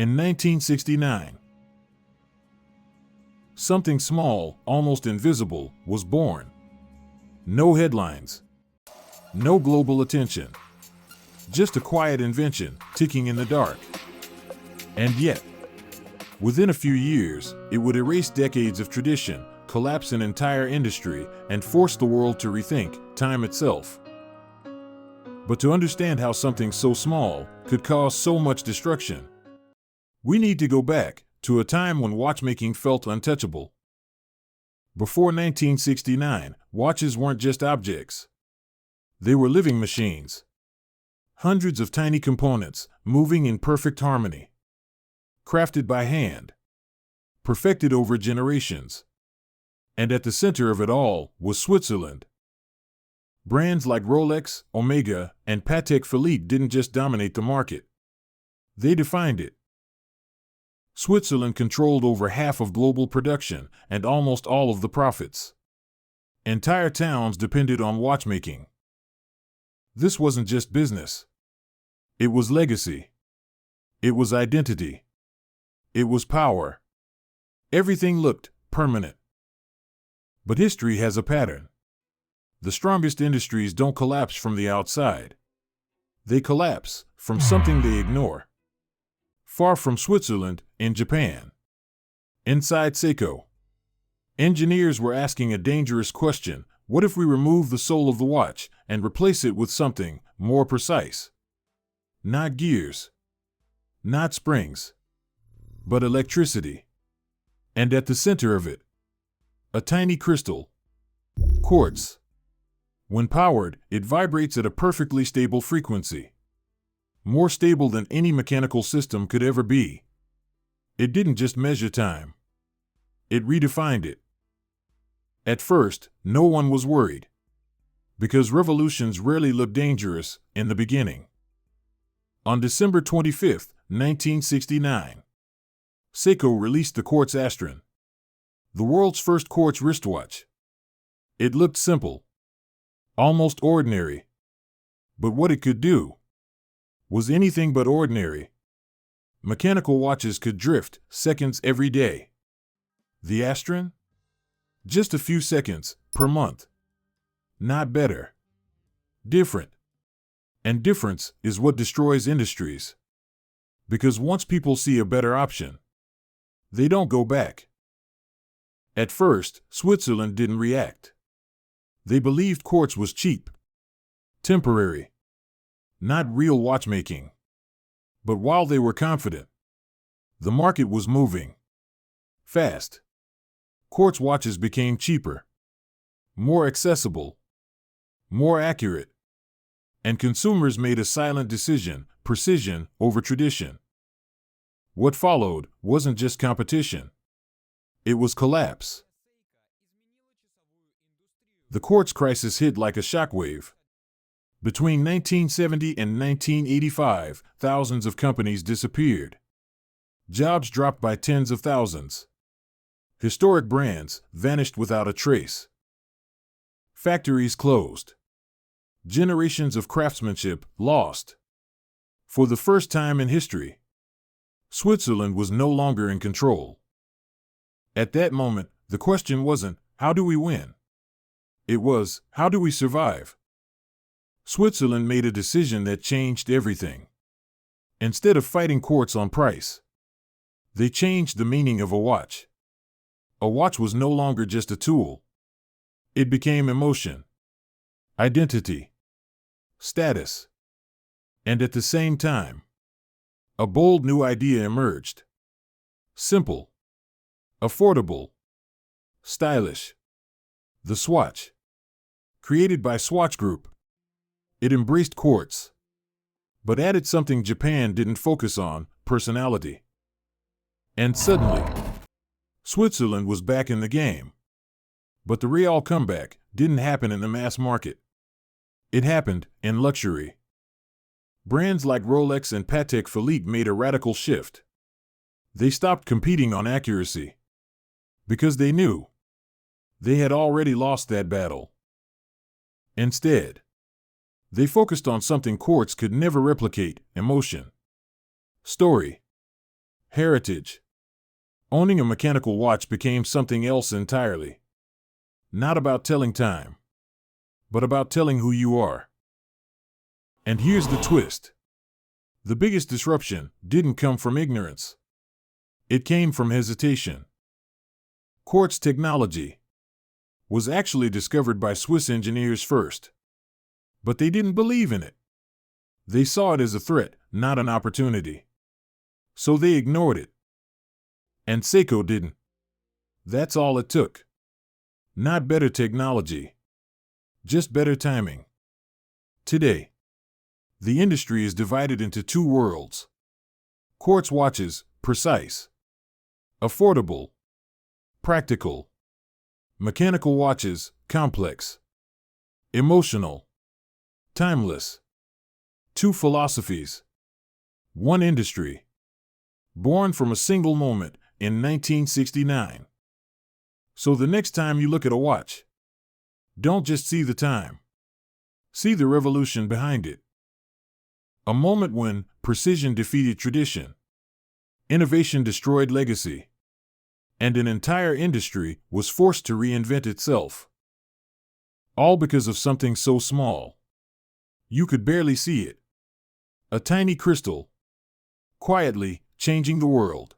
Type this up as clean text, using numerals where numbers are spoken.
In 1969, something small, almost invisible, was born. No headlines, no global attention, just a quiet invention ticking in the dark. And yet, within a few years, it would erase decades of tradition, collapse an entire industry, and force the world to rethink time itself. But to understand how something so small could cause so much destruction, we need to go back to a time when watchmaking felt untouchable. Before 1969, watches weren't just objects. They were living machines. Hundreds of tiny components moving in perfect harmony. Crafted by hand. Perfected over generations. And at the center of it all was Switzerland. Brands like Rolex, Omega, and Patek Philippe didn't just dominate the market. They defined it. Switzerland controlled over half of global production and almost all of the profits. Entire towns depended on watchmaking. This wasn't just business. It was legacy. It was identity. It was power. Everything looked permanent. But history has a pattern. The strongest industries don't collapse from the outside. They collapse from something they ignore. Far from Switzerland, in Japan. Inside Seiko, engineers were asking a dangerous question: what if we remove the soul of the watch and replace it with something more precise? Not gears, not springs, but electricity. And at the center of it, a tiny crystal, quartz. When powered, it vibrates at a perfectly stable frequency. More stable than any mechanical system could ever be. It didn't just measure time. It redefined it. At first, no one was worried. Because revolutions rarely look dangerous in the beginning. On December 25, 1969, Seiko released the Quartz Astron, the world's first quartz wristwatch. It looked simple, almost ordinary. But what it could do was anything but ordinary. Mechanical watches could drift seconds every day. The Astron? Just a few seconds per month. Not better. Different. And difference is what destroys industries. Because once people see a better option, they don't go back. At first, Switzerland didn't react. They believed quartz was cheap, temporary, not real watchmaking. But while they were confident, the market was moving fast. Quartz watches became cheaper, more accessible, more accurate, and consumers made a silent decision: precision over tradition. What followed wasn't just competition. It was collapse. The quartz crisis hit like a shockwave. Between 1970 and 1985, thousands of companies disappeared. Jobs dropped by tens of thousands. Historic brands vanished without a trace. Factories closed. Generations of craftsmanship lost. For the first time in history, Switzerland was no longer in control. At that moment, the question wasn't, how do we win? It was, how do we survive? Switzerland made a decision that changed everything. Instead of fighting quartz on price, they changed the meaning of a watch. A watch was no longer just a tool. It became emotion, identity, status. And at the same time, a bold new idea emerged. Simple, affordable, stylish. The Swatch. Created by Swatch Group. It embraced quartz, but added something Japan didn't focus on: personality. And suddenly, Switzerland was back in the game. But the real comeback didn't happen in the mass market. It happened in luxury. Brands like Rolex and Patek Philippe made a radical shift. They stopped competing on accuracy. Because they knew they had already lost that battle. Instead, they focused on something quartz could never replicate: emotion. Story. Heritage. Owning a mechanical watch became something else entirely. Not about telling time, but about telling who you are. And here's the twist. The biggest disruption didn't come from ignorance. It came from hesitation. Quartz technology was actually discovered by Swiss engineers first. But they didn't believe in it. They saw it as a threat, not an opportunity. So they ignored it. And Seiko didn't. That's all it took. Not better technology, just better timing. Today, the industry is divided into two worlds. Quartz watches, precise, affordable, practical. Mechanical watches, complex, emotional, timeless. Two philosophies, one industry. Born from a single moment in 1969. So the next time you look at a watch, don't just see the time. See the revolution behind it. A moment when precision defeated tradition, innovation destroyed legacy, and an entire industry was forced to reinvent itself. All because of something so small. You could barely see it. A tiny crystal, quietly changing the world.